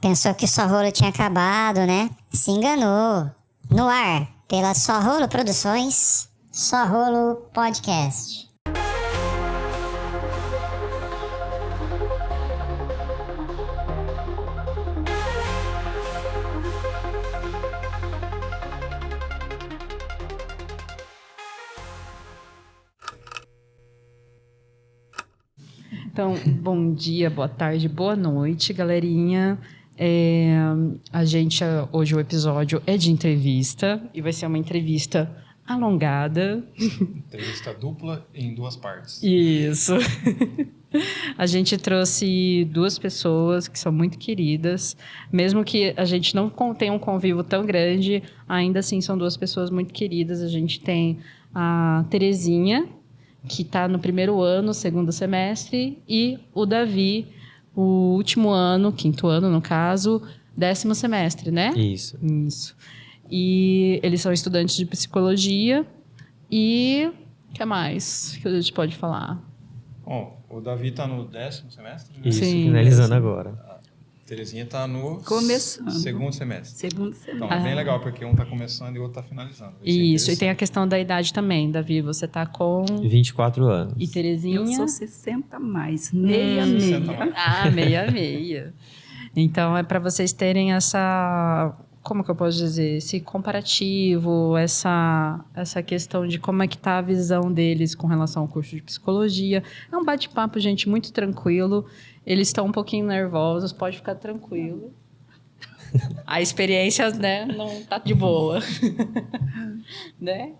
Pensou que Só Rolo tinha acabado, né? Se enganou. No ar, pela Só Rolo Produções, Só Rolo Podcast. Então, bom dia, boa tarde, boa noite, galerinha. Hoje o episódio é de entrevista e vai ser uma entrevista alongada. Entrevista dupla em 2 partes. Isso. A gente trouxe 2 pessoas que são muito queridas. Mesmo que a gente não tenha um convívio tão grande, ainda assim são 2 pessoas muito queridas. A gente tem a Terezinha, que está no primeiro ano, segundo semestre, e o Davi, o último ano, 5º ano, no caso, 10º semestre, né? Isso. E eles são estudantes de psicologia. E o que mais que a gente pode falar? Bom, o Davi está no 10º semestre, né? Isso, Sim, finalizando agora. A Terezinha está no Começando. segundo semestre. Segundo semestre. Então, é bem legal, porque um está começando e o outro está finalizando. Vai ser Isso, e tem a interessante. questão da idade também. Davi, você está com... 24 anos. E Terezinha? Eu sou 60 mais, meia. 60 mais. Ah, meia. Então, é para vocês terem essa... Como que eu posso dizer? Esse comparativo, essa questão de como é que tá a visão deles com relação ao curso de psicologia. É um bate-papo, gente, muito tranquilo. Eles estão um pouquinho nervosos, pode ficar tranquilo. A experiência, né, não tá de boa. Né?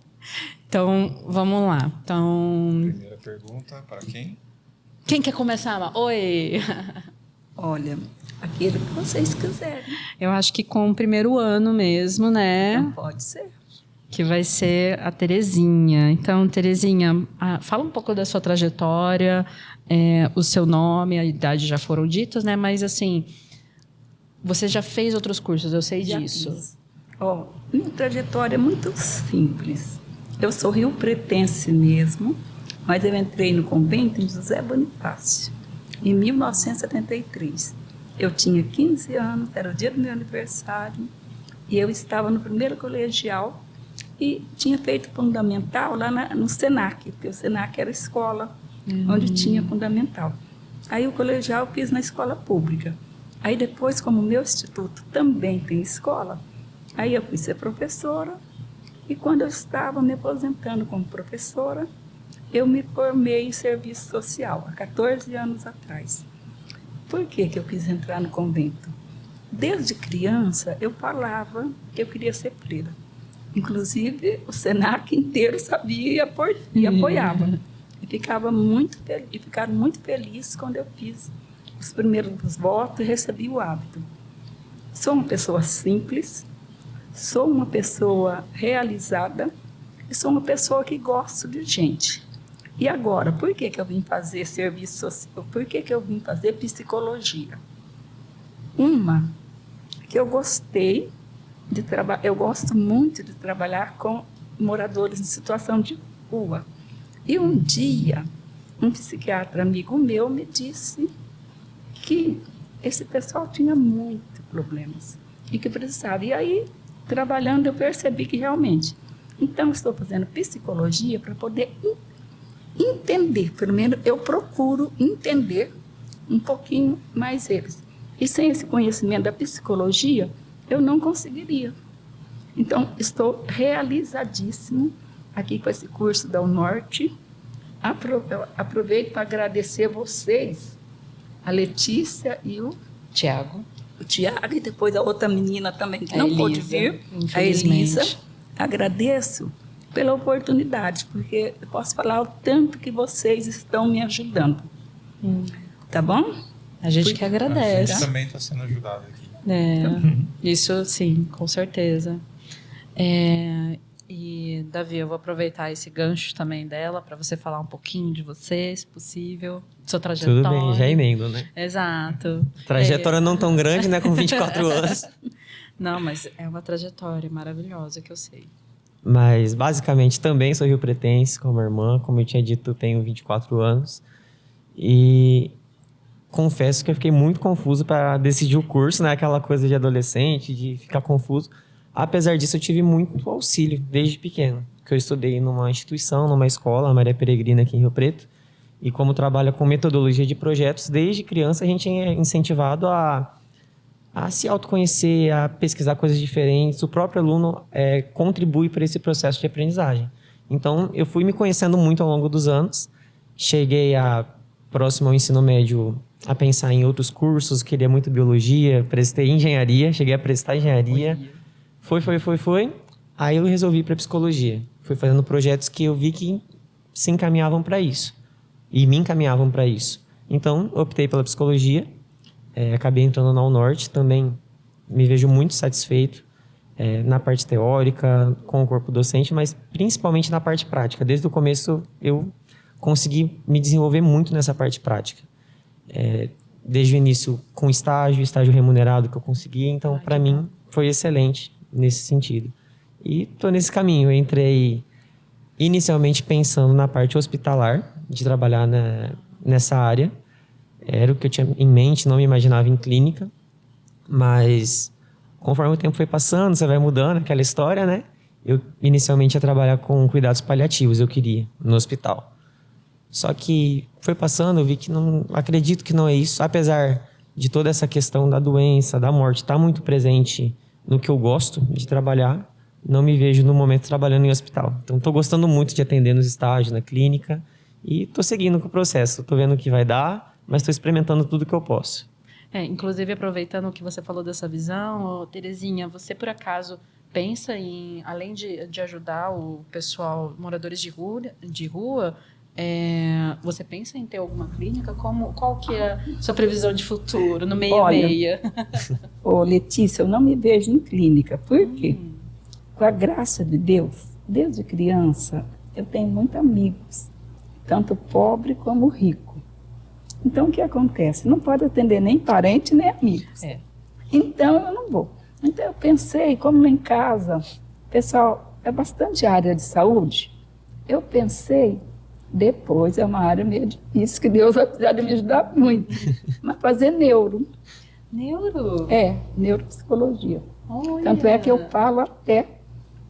Então, vamos lá. Então, Primeira pergunta, para quem? quem quer começar, Ma? Oi! Olha, aquilo que vocês quiserem. Eu acho que com o primeiro ano mesmo, né? Não pode ser. Que vai ser a Terezinha. Então, Terezinha, fala um pouco da sua trajetória, o seu nome, a idade já foram ditas, né? Mas, assim, você já fez outros cursos, eu sei Já disso. fiz. Minha trajetória é muito simples. Eu sou rio-pretense mesmo, mas eu entrei no convento em José Bonifácio, em 1973. Eu tinha 15 anos, era o dia do meu aniversário, e eu estava no primeiro colegial e tinha feito fundamental lá no Senac, porque o Senac era a escola onde tinha fundamental. Aí o colegial eu fiz na escola pública. Aí depois, como o meu instituto também tem escola, aí eu fui ser professora, e quando eu estava me aposentando como professora, eu me formei em serviço social, há 14 anos atrás. Por que eu quis entrar no convento? Desde criança, eu falava que eu queria ser freira. Inclusive, o Senac inteiro sabia e apoiava. E ficaram muito felizes quando eu fiz os primeiros votos e recebi o hábito. Sou uma pessoa simples, sou uma pessoa realizada e sou uma pessoa que gosto de gente. E agora, por que eu vim fazer serviço social? Por que eu vim fazer psicologia? Uma, que eu gostei de trabalhar, eu gosto muito de trabalhar com moradores em situação de rua. E um dia, um psiquiatra amigo meu me disse que esse pessoal tinha muitos problemas e que precisava. E aí, trabalhando, eu percebi que realmente. Então, estou fazendo psicologia para poder entender, pelo menos eu procuro entender um pouquinho mais eles. E sem esse conhecimento da psicologia, eu não conseguiria. Então, estou realizadíssimo aqui com esse curso da UNORTE. Aproveito para agradecer vocês, a Letícia e o Tiago. O Tiago, e depois a outra menina também, que não pôde vir, a infelizmente. Elisa. Agradeço pela oportunidade, porque eu posso falar o tanto que vocês estão me ajudando. Tá bom? A gente que A agradece. gente também está sendo ajudado aqui. Isso sim, com certeza. E, Davi, eu vou aproveitar esse gancho também dela para você falar um pouquinho de você, se possível, sua trajetória. Tudo bem, já emendo, né? Exato. Trajetória não tão grande, né? Com 24 anos. Não, mas é uma trajetória maravilhosa que eu sei. Mas, basicamente, também sou rio-pretense, como a irmã. Como eu tinha dito, tenho 24 anos. E confesso que eu fiquei muito confuso para decidir o curso, né? Aquela coisa de adolescente, de ficar confuso. Apesar disso, eu tive muito auxílio desde pequeno, que eu estudei numa instituição, numa escola, a Maria Peregrina aqui em Rio Preto, e como trabalha com metodologia de projetos, desde criança a gente é incentivado a se autoconhecer, a pesquisar coisas diferentes. O próprio aluno contribui para esse processo de aprendizagem. Então, eu fui me conhecendo muito ao longo dos anos. Cheguei próximo ao ensino médio a pensar em outros cursos, queria muito biologia, prestei engenharia, cheguei a prestar engenharia. Foi. Aí eu resolvi ir para psicologia. Fui fazendo projetos que eu vi que se encaminhavam para isso. E me encaminhavam para isso. Então, optei pela psicologia. Acabei entrando na UNORTE, também me vejo muito satisfeito na parte teórica, com o corpo docente, mas principalmente na parte prática. Desde o começo eu consegui me desenvolver muito nessa parte prática. Desde o início com estágio remunerado que eu consegui, então para mim foi excelente nesse sentido. E estou nesse caminho, eu entrei inicialmente pensando na parte hospitalar, de trabalhar nessa área. Era o que eu tinha em mente, não me imaginava em clínica, mas conforme o tempo foi passando, você vai mudando aquela história, né? Eu inicialmente ia trabalhar com cuidados paliativos, eu queria, no hospital. Só que foi passando, eu vi que acredito que não é isso, apesar de toda essa questão da doença, da morte, estar muito presente no que eu gosto de trabalhar, não me vejo no momento trabalhando em hospital. Então, estou gostando muito de atender nos estágios, na clínica, e estou seguindo com o processo, estou vendo o que vai dar, mas estou experimentando tudo que eu posso. Inclusive, aproveitando o que você falou dessa visão, Terezinha, você por acaso pensa em, além de ajudar o pessoal, moradores de rua, você pensa em ter alguma clínica? Qual que é a sua previsão de futuro, no meia-meia? Ô, Letícia, eu não me vejo em clínica. Por quê? Com a graça de Deus, desde criança, eu tenho muitos amigos, tanto pobre como rico. Então, o que acontece? Não pode atender nem parente, nem amigos. Então, eu não vou. Então, eu pensei, como lá em casa, pessoal, é bastante área de saúde, eu pensei, depois é uma área meio difícil, que Deus vai precisar de me ajudar muito, mas fazer neuro. Neuro? Neuropsicologia. Olha. Tanto é que eu falo até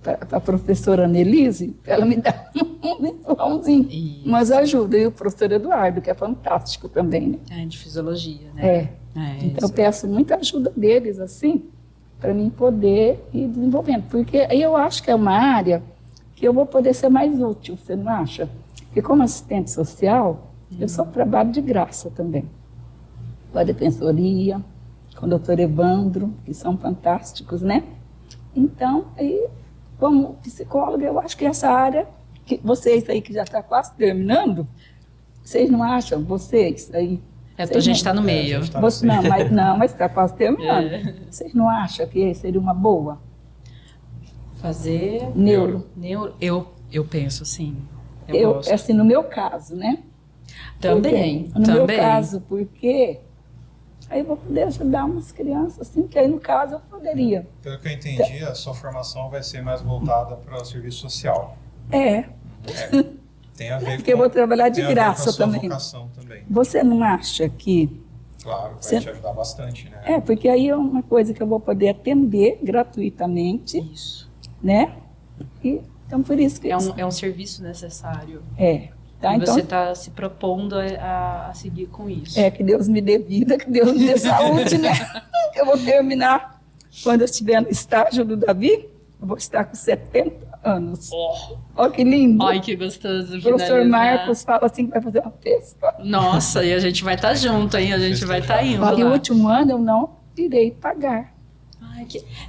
para a professora Annelise, ela me dá um empurrãozinho, mas ajuda. E o professor Eduardo, que é fantástico também, né? De fisiologia, né? Então eu peço muita ajuda deles, assim, para mim poder ir desenvolvendo. Porque aí eu acho que é uma área que eu vou poder ser mais útil, você não acha? Porque como assistente social, eu só trabalho de graça também. Com a defensoria, com o doutor Evandro, que são fantásticos, né? Então, aí, como psicóloga, eu acho que essa área, que vocês aí que já estão quase terminando, vocês não acham, vocês aí... a gente está no meio. Mas está quase terminando. Vocês não acham que seria uma boa? Fazer... Neuro. Eu penso, sim. Eu assim, no meu caso, né? Também. No meu caso, porque... Aí eu vou poder ajudar umas crianças, assim, que aí no caso eu poderia. Pelo que eu entendi, a sua formação vai ser mais voltada para o serviço social. Tem a ver porque eu vou trabalhar de graça também. Vocação também. Você não acha que... Claro, vai te ajudar bastante, né? Porque aí é uma coisa que eu vou poder atender gratuitamente. Isso. Né? Então, por isso que... É um serviço necessário. Tá, e então, você está se propondo a seguir com isso. Que Deus me dê vida, que Deus me dê saúde, né? Eu vou terminar, quando eu estiver no estágio do Davi, eu vou estar com 70 anos. Olha que lindo. Ai, que gostoso. O professor Marcos fala assim que vai fazer uma festa. Nossa, e a gente vai estar junto, hein? A gente vai estar indo lá. E o último ano eu não irei pagar.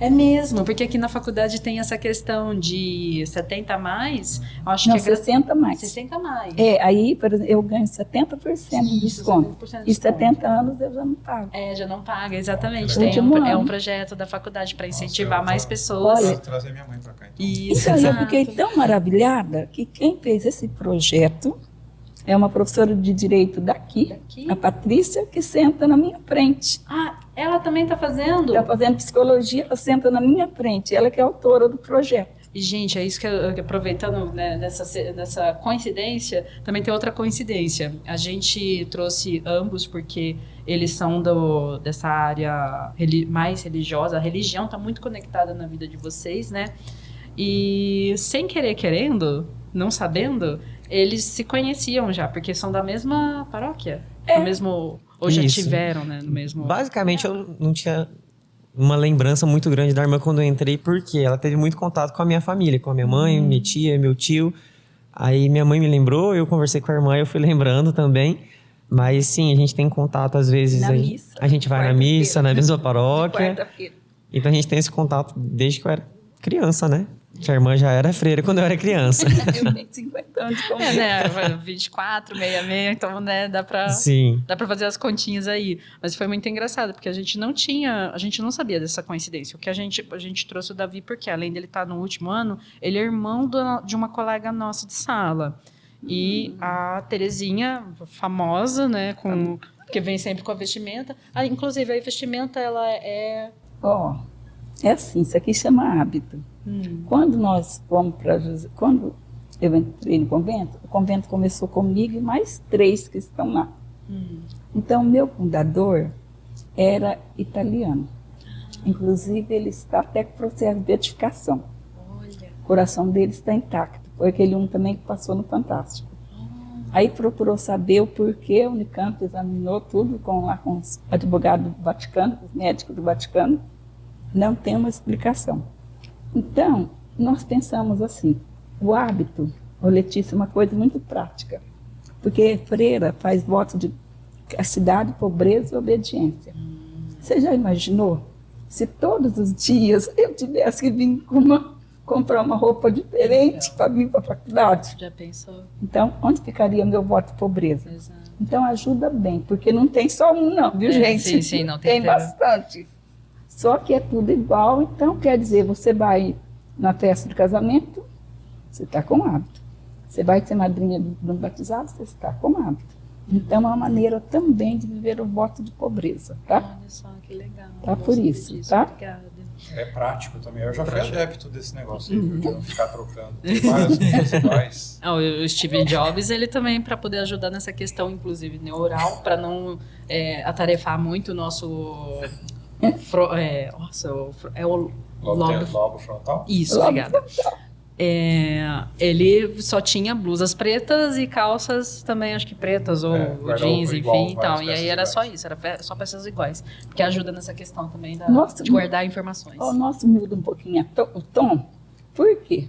É mesmo, porque aqui na faculdade tem essa questão de 70 a mais. Acho que 60 a mais. 60 a mais. Aí, por exemplo, eu ganho 70% de desconto. 70% de e 70 anos eu já não pago. Já não paga, exatamente. É um projeto da faculdade para incentivar mais pessoas. Vou trazer minha mãe para cá, então. Isso, então, eu fiquei tão maravilhada que quem fez esse projeto é uma professora de direito daqui, a Patrícia, que senta na minha frente. Ela também está fazendo? Está fazendo psicologia, ela senta na minha frente. Ela que é autora do projeto. E, gente, é isso que aproveitando, né, nessa coincidência, também tem outra coincidência. A gente trouxe ambos porque eles são dessa área mais religiosa. A religião está muito conectada na vida de vocês, né? E sem querer querendo, não sabendo, eles se conheciam já, porque são da mesma paróquia. Do mesmo, ou já Isso. tiveram, né, no mesmo... Basicamente, eu não tinha uma lembrança muito grande da irmã quando eu entrei, porque ela teve muito contato com a minha família, com a minha mãe, minha tia, meu tio. Aí minha mãe me lembrou, eu conversei com a irmã, eu fui lembrando também. Mas sim, a gente tem contato às vezes. Na missa. A gente vai na missa, na mesma De paróquia. quarta-feira. Então a gente tem esse contato desde que eu era criança, né? Que a irmã já era freira quando eu era criança. Eu tenho 50 anos de convento. né, 24, 66, então, né, dá pra Sim. fazer as continhas aí. Mas foi muito engraçado, porque a gente não sabia dessa coincidência. O que a gente trouxe o Davi, porque além dele estar no último ano, ele é irmão de uma colega nossa de sala. E a Terezinha, famosa, né, que vem sempre com a vestimenta. Inclusive, a vestimenta, ela é... É assim, isso aqui chama hábito. Quando nós fomos quando eu entrei no convento, o convento começou comigo e mais 3 que estão lá. Então, meu fundador era italiano. Inclusive, ele está até com processo de beatificação. Olha. O coração dele está intacto. Foi aquele também que passou no Fantástico. Aí procurou saber o porquê, a Unicamp examinou tudo com os advogados do Vaticano, os médicos do Vaticano. Não tem uma explicação. Então, nós pensamos assim, o hábito, Letícia, é uma coisa muito prática, porque freira faz voto de castidade, pobreza e obediência. Você já imaginou se todos os dias eu tivesse que vir comprar uma roupa diferente para vir para a faculdade? Já pensou? Então, onde ficaria meu voto de pobreza? Exato. Então, ajuda bem, porque não tem só um não, viu, gente? Sim, não tem Tem bastante. Só que é tudo igual, então quer dizer, você vai na festa de casamento, você está com hábito. Você vai ser madrinha do batizado, você está com hábito. Então é uma maneira também de viver o voto de pobreza, tá? Olha só, que legal. Tá por isso, tá? Obrigada. É prático também. Eu já fui adepto desse negócio aí, de não ficar trocando. Tem várias coisas iguais. O Steve Jobs, ele também, para poder ajudar nessa questão, inclusive neural, para não atarefar muito o nosso... Lobo frontal? Isso, obrigada. Ele só tinha blusas pretas e calças também, acho que pretas, ou jeans, enfim. Então, e aí era só isso, era só peças iguais. Porque ajuda nessa questão também de guardar informações. O nosso muda um pouquinho o tom. Por quê?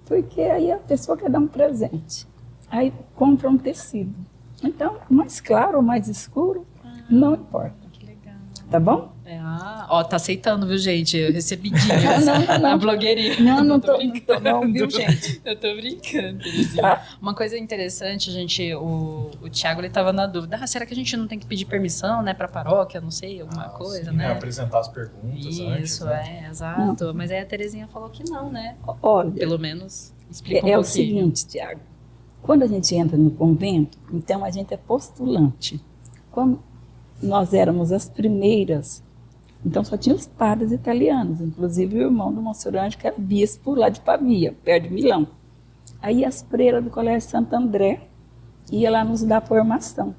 Porque aí a pessoa quer dar um presente. Aí compra um tecido. Então, mais claro ou mais escuro, não importa. Que legal. Tá bom? Tá aceitando, viu, gente? Eu recebi dicas Não. na blogueirinha. Não tô, viu, gente? Eu tô brincando. Tá. Uma coisa interessante, gente, o Thiago, ele tava na dúvida. Será que a gente não tem que pedir permissão, né, pra paróquia, não sei, alguma coisa, sim, né? Apresentar as perguntas antes. Isso, Né? exato. Mas aí a Terezinha falou que não, né? Olha, Pelo menos explica um o pouquinho. seguinte, Tiago. Quando a gente entra no convento, então a gente é postulante. Como nós éramos as primeiras, então só tinha os padres italianos, inclusive o irmão do Monsenhor Anjo, que era bispo lá de Pavia, perto de Milão. Aí as freiras do Colégio Santo André iam lá nos dar formação.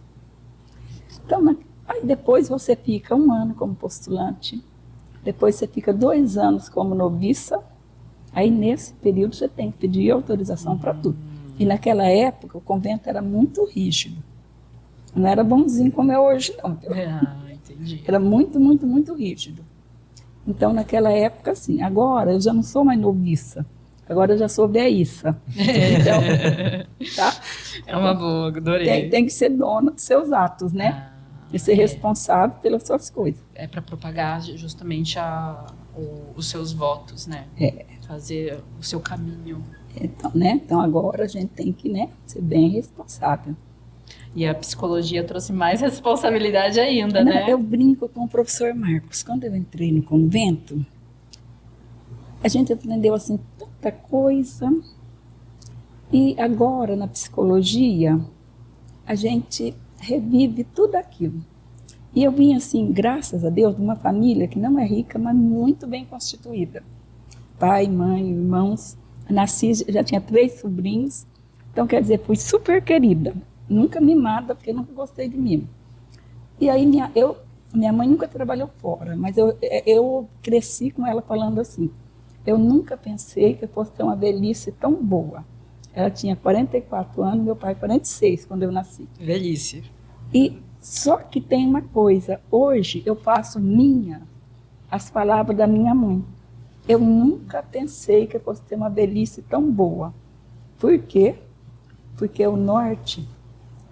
Então, aí depois você fica 1 ano como postulante, depois você fica 2 anos como noviça, aí nesse período você tem que pedir autorização para tudo. E naquela época o convento era muito rígido. Não era bonzinho como é hoje, não. Entendi. Era muito, muito, muito rígido. Então, naquela época, assim, agora eu já não sou mais noviça. Agora eu já sou veíça. Então, tá? É uma boa, adorei. Tem que ser dona dos seus atos, né? E ser responsável pelas suas coisas. É para propagar justamente os seus votos, né? Fazer o seu caminho. Então, né? Então, agora a gente tem que, né, ser bem responsável. E a psicologia trouxe mais responsabilidade ainda, né? Eu brinco com o professor Marcos. Quando eu entrei no convento, a gente aprendeu, assim, tanta coisa. E agora, na psicologia, a gente revive tudo aquilo. E eu vim, assim, graças a Deus, de uma família que não é rica, mas muito bem constituída. pai, mãe, irmãos. Nasci, já tinha 3 sobrinhos. Então, quer dizer, fui super querida. Nunca mimada, porque nunca gostei de mimo. E aí, minha mãe nunca trabalhou fora, mas eu cresci com ela falando assim, eu nunca pensei que eu fosse ter uma velhice tão boa. Ela tinha 44 anos, meu pai 46, quando eu nasci. Velhice. E só que tem uma coisa, hoje eu faço as palavras da minha mãe. Eu nunca pensei que eu fosse ter uma velhice tão boa. Por quê? Porque o norte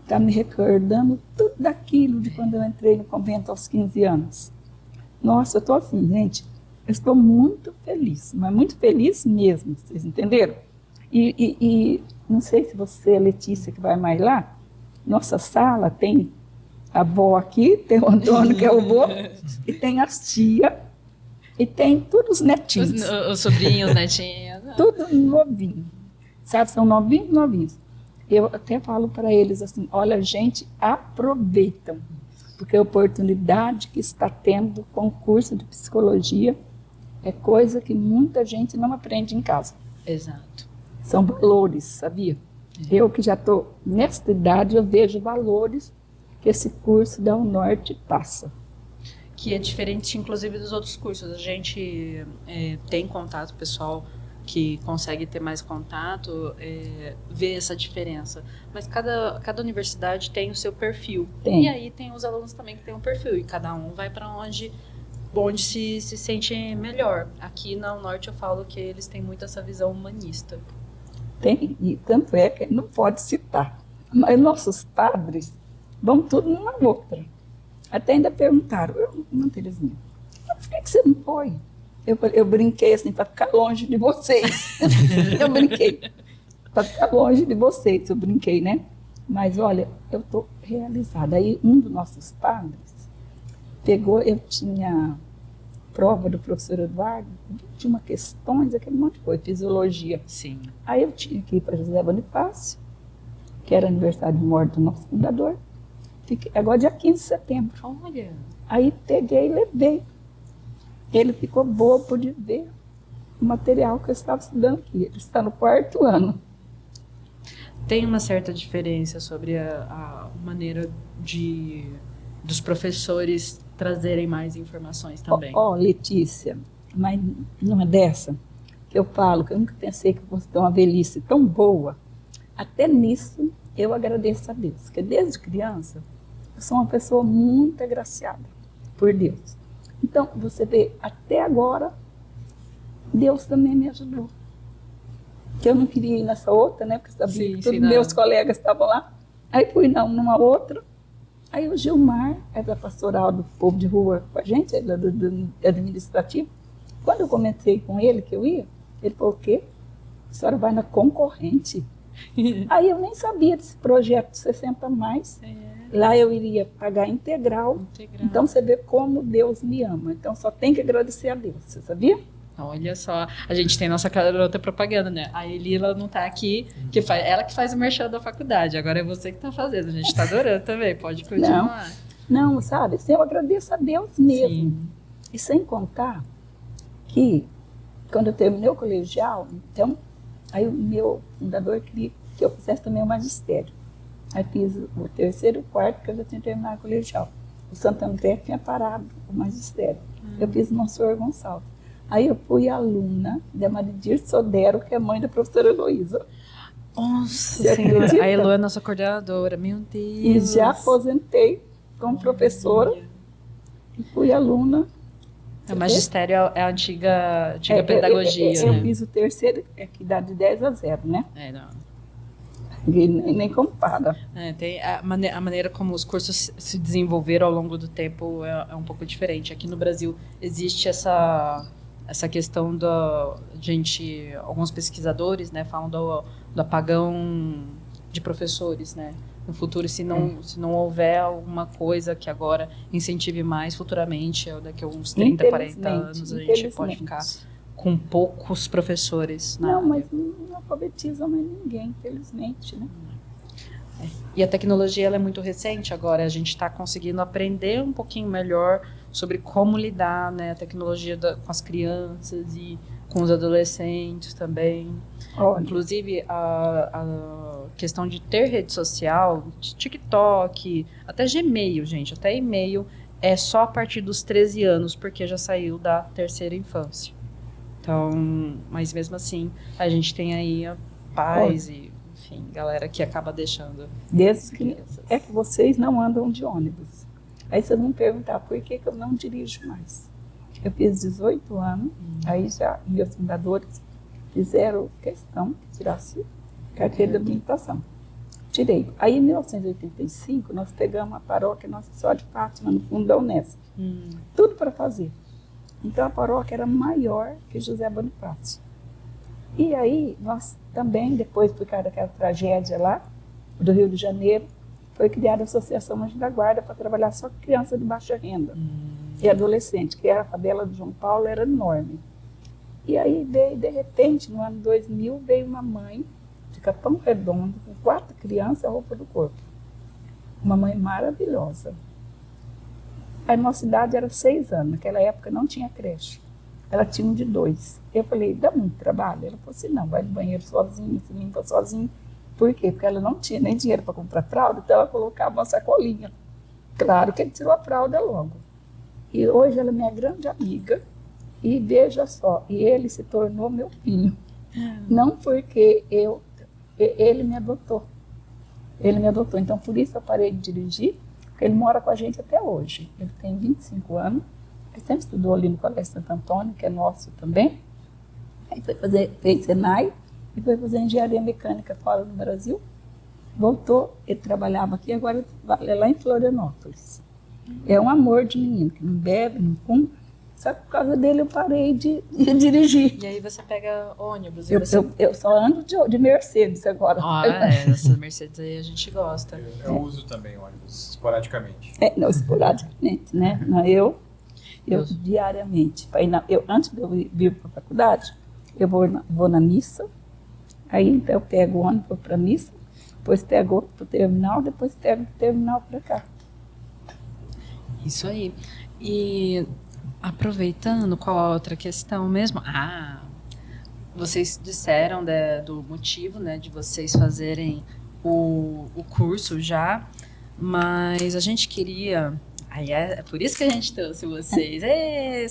está me recordando tudo daquilo de quando eu entrei no convento aos 15 anos. Nossa, eu estou assim, gente, eu estou muito feliz, mas muito feliz mesmo, vocês entenderam? E não sei se você, Letícia, que vai mais lá, nossa sala tem a avó aqui, tem o Antônio, que é o avô, e tem as tias, e tem todos os netinhos. Os sobrinhos, netinhos. Tudo novinho. Sabe, são novinhos. Eu até falo para eles assim, olha, gente, aproveitam, porque a oportunidade que está tendo com o curso de psicologia é coisa que muita gente não aprende em casa. Exato. São valores, sabia? Eu que já estou nesta idade, eu vejo valores que esse curso da UNORTE passa. Que é diferente, inclusive, dos outros cursos. A gente tem contato pessoal que consegue ter mais contato, vê essa diferença. Mas cada universidade tem o seu perfil. Tem. E aí tem os alunos também que têm um perfil. E cada um vai para onde se sente melhor. Aqui na UNORTE eu falo que eles têm muito essa visão humanista. Tem, e tanto é que não pode citar. Mas nossos padres vão tudo numa outra. Até ainda perguntaram, não, Terezinha, por que você não foi? Eu brinquei assim, para ficar longe de vocês. Eu brinquei, para ficar longe de vocês, eu brinquei, né? Mas olha, eu estou realizada. Aí um dos nossos padres pegou, eu tinha prova do professor Eduardo, 21 questões, aquele monte de coisa, fisiologia. Sim. Aí eu tinha que ir para José Bonifácio, que era aniversário de morte do nosso fundador. Fiquei, agora dia 15 de setembro. Olha. Aí peguei e levei. Ele ficou bobo de ver o material que eu estava estudando aqui. Ele está no 4º ano. Tem uma certa diferença sobre a maneira dos professores trazerem mais informações também. Letícia, mas não é dessa que eu falo, que eu nunca pensei que eu fosse ter uma velhice tão boa. Até nisso eu agradeço a Deus, porque desde criança eu sou uma pessoa muito agraciada por Deus. Então, você vê, até agora, Deus também me ajudou. Que eu não queria ir nessa outra, né? Porque sabia que todos meus colegas estavam lá. Aí fui numa outra. Aí o Gilmar, é da pastoral do povo de rua com a gente, ele é do administrativo. Quando eu comentei com ele que eu ia, ele falou, o quê? A senhora vai na concorrente? Aí eu nem sabia desse projeto de 60 mais. Lá eu iria pagar integral. Então você vê como Deus me ama. Então só tem que agradecer a Deus, você sabia? Olha só, a gente tem nossa garota propaganda, né? A Elila não tá aqui, ela que faz o merchan da faculdade. Agora é você que tá fazendo. A gente tá adorando também, pode continuar. Não, sabe? Eu agradeço a Deus mesmo. Sim. E sem contar que quando eu terminei o colegial, então, aí o meu fundador queria que eu fizesse também o magistério. Aí fiz o 3º e o 4º, que eu já tinha terminado o colegial. O Santo André tinha parado o magistério. Eu fiz o Monsenhor Gonçalves. Aí eu fui aluna da Maridir Sodero, que é mãe da professora Heloísa. Nossa Senhora, a Elo é nossa coordenadora, meu Deus. E já aposentei como professora e fui aluna. O magistério é a antiga pedagogia, né? Eu fiz o 3º, que dá de 10 a 0, né? Não. Nem compara. Tem a maneira como os cursos se desenvolveram ao longo do tempo é um pouco diferente. Aqui no Brasil existe essa questão alguns pesquisadores, né, falam do apagão de professores, né? No futuro, se não houver alguma coisa que agora incentive mais, futuramente, daqui a uns 30, 40 anos, a gente pode ficar com poucos professores na área. Mas não alfabetizam mais ninguém, infelizmente, né? E a tecnologia ela é muito recente agora, a gente está conseguindo aprender um pouquinho melhor sobre como lidar, né, a tecnologia com as crianças e com os adolescentes também. Olha, Inclusive, a questão de ter rede social, de TikTok, até Gmail, gente, até e-mail, é só a partir dos 13 anos, porque já saiu da terceira infância. Então, mas mesmo assim, a gente tem aí pais e, enfim, galera que acaba deixando desde as que crianças. é que vocês não andam de ônibus. Aí vocês vão perguntar por que eu não dirijo mais. Eu fiz 18 anos, aí já meus fundadores fizeram questão de tirar-se carteira de habilitação. Tirei. Aí em 1985 nós pegamos a paróquia Nossa Senhora de Fátima no fundo da Unesp. Tudo para fazer. Então a paróquia era maior que José Bonifácio. E aí nós também, depois por causa daquela tragédia lá, do Rio de Janeiro, foi criada a Associação Anjo da Guarda para trabalhar só com criança de baixa renda e adolescente, que a favela do João Paulo era enorme. E aí veio, de repente, no ano 2000, veio uma mãe de Capão Redondo, com 4 crianças, a roupa do corpo. Uma mãe maravilhosa. A nossa idade era 6 anos, naquela época não tinha creche. Ela tinha um de 2. Eu falei, dá muito trabalho? Ela falou assim, não, vai no banheiro sozinho, se limpa sozinho. Por quê? Porque ela não tinha nem dinheiro para comprar fralda, então ela colocava uma sacolinha. Claro que ele tirou a fralda logo. E hoje ela é minha grande amiga. E veja só, e ele se tornou meu filho. Não porque ele me adotou. Ele me adotou. Então, por isso eu parei de dirigir, porque ele mora com a gente até hoje. Ele tem 25 anos. Ele sempre estudou ali no Colégio Santo Antônio, que é nosso também. Aí fez Senai e foi fazer engenharia mecânica fora do Brasil. Voltou, ele trabalhava aqui, agora ele trabalha lá em Florianópolis. É um amor de menino, que não bebe, não fuma. Só que por causa dele eu parei de dirigir. E aí você pega ônibus. Eu só ando de Mercedes agora. Essa Mercedes aí a gente gosta. Eu uso também ônibus, esporadicamente. Não, esporadicamente, né? Não, eu diariamente. Antes de eu vir para a faculdade, eu vou na missa, aí então eu pego o ônibus para a missa, depois pego outro para o terminal, depois pego do terminal para cá. Isso aí. E aproveitando, qual a outra questão mesmo? Vocês disseram do motivo, né, de vocês fazerem o curso já, mas a gente queria... Aí é por isso que a gente trouxe vocês,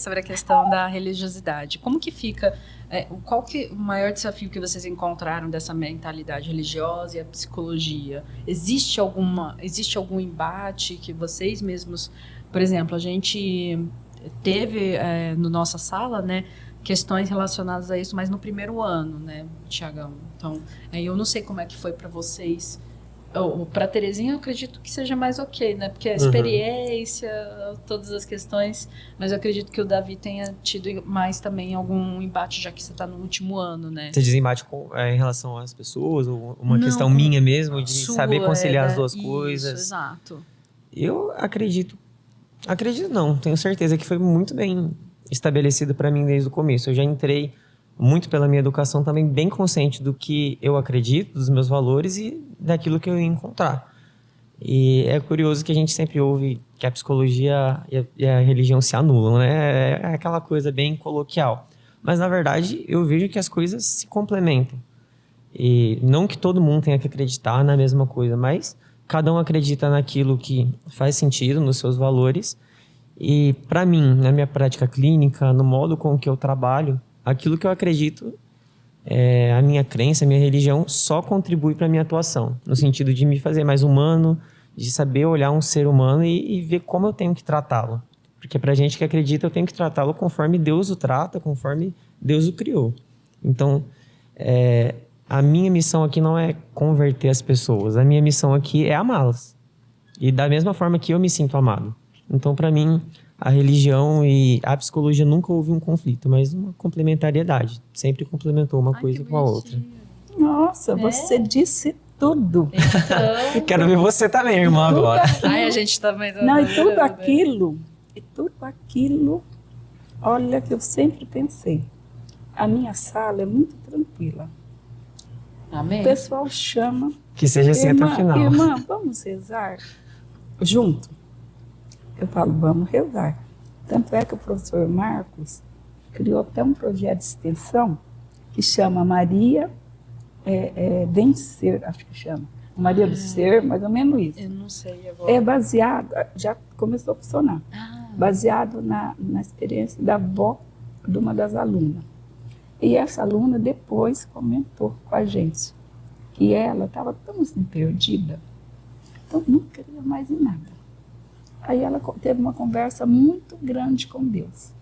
sobre a questão da religiosidade. Como que fica, qual que o maior desafio que vocês encontraram dessa mentalidade religiosa e a psicologia? Existe algum embate que vocês mesmos, por exemplo, a gente teve no nossa sala, né, questões relacionadas a isso, mas no primeiro ano, né, Tiagão? Então, aí eu não sei como é que foi para vocês. Para Terezinha, eu acredito que seja mais ok, né? Porque a experiência, todas as questões, mas eu acredito que o Davi tenha tido mais também algum embate, já que você está no último ano, né? Você diz embate em relação às pessoas, ou uma questão minha mesmo, de saber conciliar as duas coisas? Isso, exato. Eu acredito não, tenho certeza que foi muito bem estabelecido para mim desde o começo. Eu já entrei muito pela minha educação também bem consciente do que eu acredito, dos meus valores e daquilo que eu ia encontrar. E é curioso que a gente sempre ouve que a psicologia e a religião se anulam, né? É aquela coisa bem coloquial. Mas, na verdade, eu vejo que as coisas se complementam. E não que todo mundo tenha que acreditar na mesma coisa, mas cada um acredita naquilo que faz sentido, nos seus valores. E, para mim, na minha prática clínica, no modo com que eu trabalho, aquilo que eu acredito, a minha crença, a minha religião, só contribui para a minha atuação. No sentido de me fazer mais humano, de saber olhar um ser humano e ver como eu tenho que tratá-lo. Porque para a gente que acredita, eu tenho que tratá-lo conforme Deus o trata, conforme Deus o criou. Então, a minha missão aqui não é converter as pessoas. A minha missão aqui é amá-las. E da mesma forma que eu me sinto amado. Então, para mim, a religião e a psicologia nunca houve um conflito, mas uma complementariedade. Sempre complementou uma coisa com a outra. Nossa, você disse tudo. Então... Quero ver você também, irmã, agora. Ai, a gente também... Não, e tudo aquilo, olha que eu sempre pensei. A minha sala é muito tranquila. Amém. O pessoal chama... Que seja assim até o final. Irmã, vamos rezar junto? Eu falo, vamos rezar. Tanto é que o professor Marcos criou até um projeto de extensão que chama Maria Vencer, acho que chama. Maria do Ser, mais ou menos isso. Eu não sei agora. É baseado, já começou a funcionar, baseado na experiência da avó de uma das alunas. E essa aluna depois comentou com a gente que ela estava tão assim perdida, então não queria mais em nada. Aí ela teve uma conversa muito grande com Deus.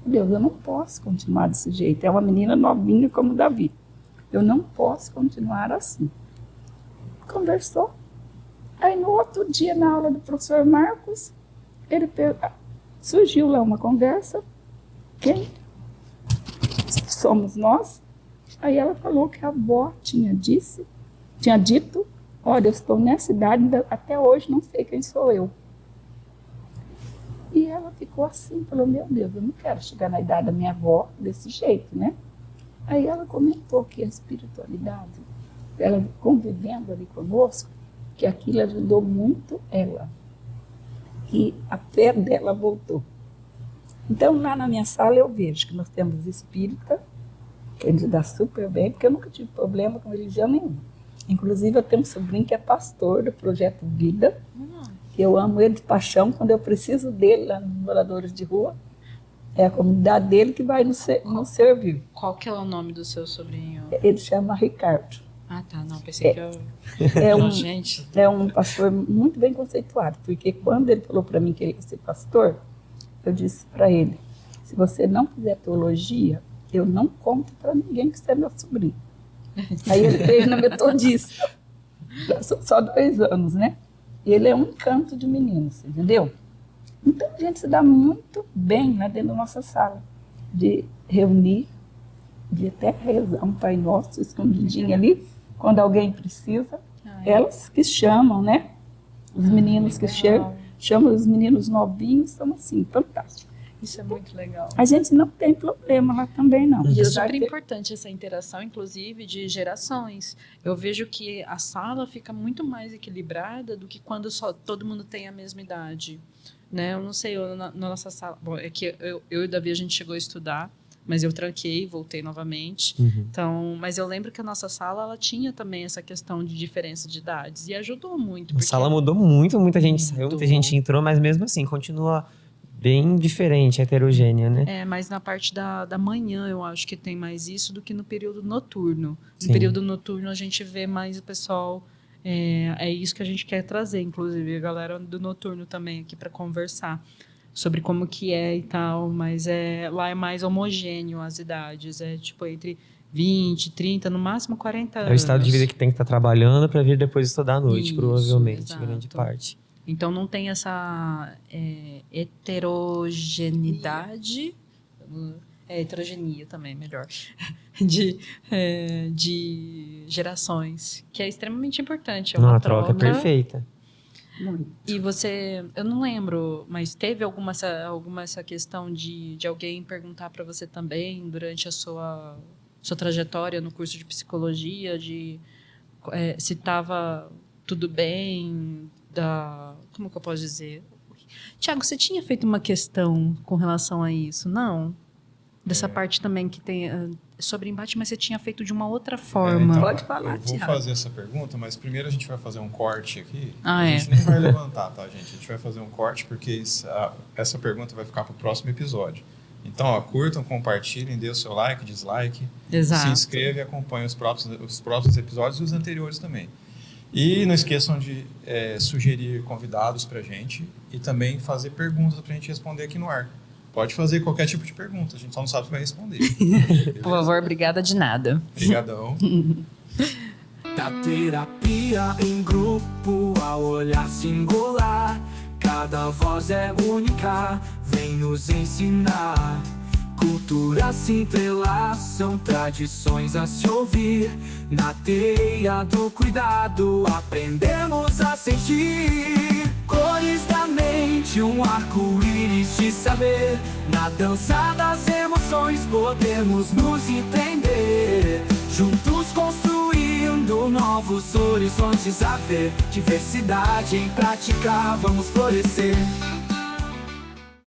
Deus, eu não posso continuar desse jeito. É uma menina novinha como Davi. Eu não posso continuar assim. Conversou. Aí no outro dia, na aula do professor Marcos, surgiu lá uma conversa. Quem somos nós? Aí ela falou que a avó tinha dito, olha, eu estou nessa idade, até hoje não sei quem sou eu. E ela ficou assim, falou, meu Deus, eu não quero chegar na idade da minha avó desse jeito, né? Aí ela comentou que a espiritualidade, ela convivendo ali conosco, que aquilo ajudou muito ela, que a fé dela voltou. Então, lá na minha sala eu vejo que nós temos espírita, que ele dá super bem, porque eu nunca tive problema com religião nenhuma. Inclusive, eu tenho um sobrinho que é pastor do Projeto Vida, que eu amo ele de paixão, quando eu preciso dele lá nos moradores de rua, é a comunidade dele que vai nos servir. Qual que é o nome do seu sobrinho? Ele chama Ricardo. Ah, tá. Não, pensei que eu... Gente. É um pastor muito bem conceituado, porque quando ele falou para mim que ele ia ser pastor, eu disse para ele, se você não fizer teologia, eu não conto para ninguém que você é meu sobrinho. Aí ele veio na Metodista, só 2 anos, né? E ele é um encanto de menino, entendeu? Então a gente se dá muito bem lá dentro da nossa sala, de reunir, de até rezar um Pai Nosso escondidinho ali, quando alguém precisa. Elas que chamam, né? Os meninos que chamam, os meninos novinhos, são assim, fantásticos. Isso é muito legal. A gente não tem problema lá também, não. E é super importante essa interação, inclusive, de gerações. Eu vejo que a sala fica muito mais equilibrada do que quando só todo mundo tem a mesma idade. Né? Eu não sei, na nossa sala... Bom, é que eu e o Davi, a gente chegou a estudar, mas eu tranquei, voltei novamente. Então, mas eu lembro que a nossa sala, ela tinha também essa questão de diferença de idades. E ajudou muito. A sala mudou muito, muita gente saiu, muita gente entrou, mas mesmo assim, continua... bem diferente, heterogênea, né? É, mas na parte da manhã eu acho que tem mais isso do que no período noturno. Sim. No período noturno a gente vê mais o pessoal... É isso que a gente quer trazer, inclusive, a galera do noturno também aqui para conversar sobre como que é e tal, mas lá é mais homogêneo as idades, tipo entre 20, 30, no máximo 40 anos. É o estado de vida que tem que estar trabalhando para vir depois estudar à noite, Isso, provavelmente, exato. grande parte. Então não tem essa heterogeneidade, heterogenia também, melhor, de gerações, que é extremamente importante. É uma A troca é perfeita. Muito. E você, eu não lembro, mas teve alguma essa questão de alguém perguntar para você também durante a sua trajetória no curso de psicologia, se estava tudo bem, como que eu posso dizer? Tiago, você tinha feito uma questão com relação a isso, não? Dessa parte também que tem sobre embate, mas você tinha feito de uma outra forma. Então, Pode falar, eu vou Thiago. fazer essa pergunta, mas primeiro a gente vai fazer um corte aqui. Ah, A gente nem vai levantar, tá, gente? A gente vai fazer um corte porque essa pergunta vai ficar para o próximo episódio. Então, curtam, compartilhem, dê o seu like, dislike. Exato. Se inscreva e acompanhe os próximos episódios e os anteriores também. E não esqueçam de sugerir convidados para a gente e também fazer perguntas para a gente responder aqui no ar. Pode fazer qualquer tipo de pergunta, a gente só não sabe se vai responder. Por favor, obrigada de nada. Obrigadão. Da terapia em grupo ao olhar singular, cada voz é única, vem nos ensinar. Culturas se entrelaçam, tradições a se ouvir. Na teia do cuidado aprendemos a sentir cores da mente, um arco-íris de saber. Na dança das emoções podemos nos entender, juntos construindo novos horizontes a ver. Diversidade em prática, vamos florescer.